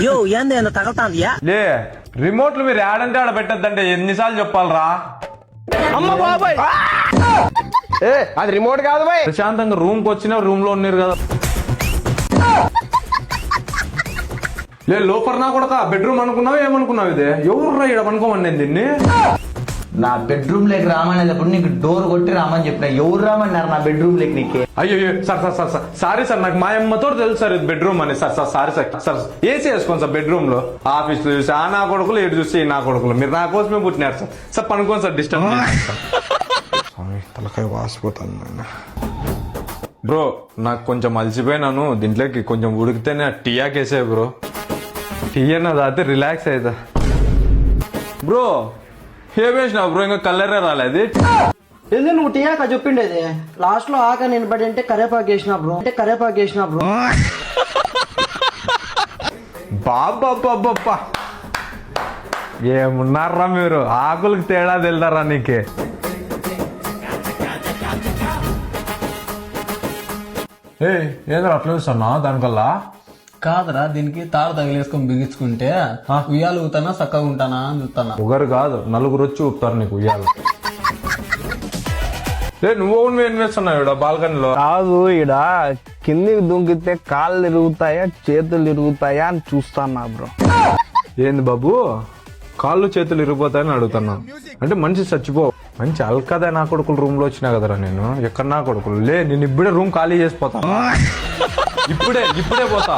యో ఏంది ఎంత తగలతాందియా లే రిమోట్లు మీరు యాడంటే ఆడ పెట్టద్దంటే ఎన్నిసార్లు చెప్పాలరా? అమ్మ బాబాయ్ అది రిమోట్ కాదు బాయ్. ప్రశాంతంగా రూమ్ కి వచ్చినా రూమ్ లో ఉన్నారు కదా. లే లోపల నా కూడా బెడ్రూమ్ అనుకున్నావు ఏమనుకున్నావు? ఇదే ఎవరు ఇక్కడ అనుకోమని నేను దీన్ని నా బెడ్రూమ్ లేకి రామనేటప్పుడు నీకు డోర్ కొట్టి రామని చెప్పిన. ఎవరు రామన్నారు నా బెడ్రూమ్ లేకి నీకే? అయ్యో sir sir sir sir sorry sir, నాకు మా అమ్మతో తెలుసు సార్ ఇది బెడ్రూమ్ అని. Sir sir sorry sir sir AC వేసుకోండి సార్ బెడ్రూమ్ లో. ఆఫీస్ లో చూసి ఆ నా కొడుకులు ఎటు చూసి నా కొడుకులు. మీరు నా కోసమే పుట్టినారు సార్. సార్ పనుకోండి సార్, డిస్టర్బ్ తలకాయ వాసిపోతాను. బ్రో నాకు కొంచెం అలసిపోయినాను, దీంట్లోకి కొంచెం ఉడికితేనే టీయాకేసే బ్రో. టీ అన్నది అయితే రిలాక్స్ అవుతా. బ్రో ఏ వేసినావు బ్రో? ఇంకా కలరే రాలేదు. ఎందుకు నువ్వు టీయాక చెప్పిండేది? లాస్ట్ లో ఆక నిలబడి అంటే కరేపాకు వేసినా బ్రో, అంటే కరేపాకు వేసినా బ్రో. బాబ్బా ఏమున్నారా మీరు? ఆకులకు తేడా తెలుదారా నీకే? ఏ ఏదో అట్లా చూస్తున్నా దానికల్లా కాదరా, దీనికి తాడు తగిలేసుకొని బిగించుకుంటే ఉయ్యాలు ఊతానా చక్కగా ఉంటానా అని చూస్తానా. ఒకరు కాదు నలుగురు వచ్చి ఊపుతారు నీకు ఉయ్యాలు. నువ్వు ఏం వేస్తున్నావు ఇక్కడ బాల్కనీలో? కాదు, ఈడ కిందికి దుంకితే కాళ్ళు ఇరుగుతాయా చేతులు ఇరుగుతాయా అని చూస్తానా బ్రో. ఏంది బాబు కాళ్ళు చేతులు ఇరిగిపోతాయని అడుగుతున్నాను. అంటే మనిషి చచ్చిపో. మంచి అల్కదా నా కొడుకులు రూమ్ లో వచ్చినా కదరా నేను. ఎక్కడ నా కొడుకులు? లే నేను ఇప్పుడే రూమ్ ఖాళీ చేసిపోతా. ఇప్పుడే పోతా.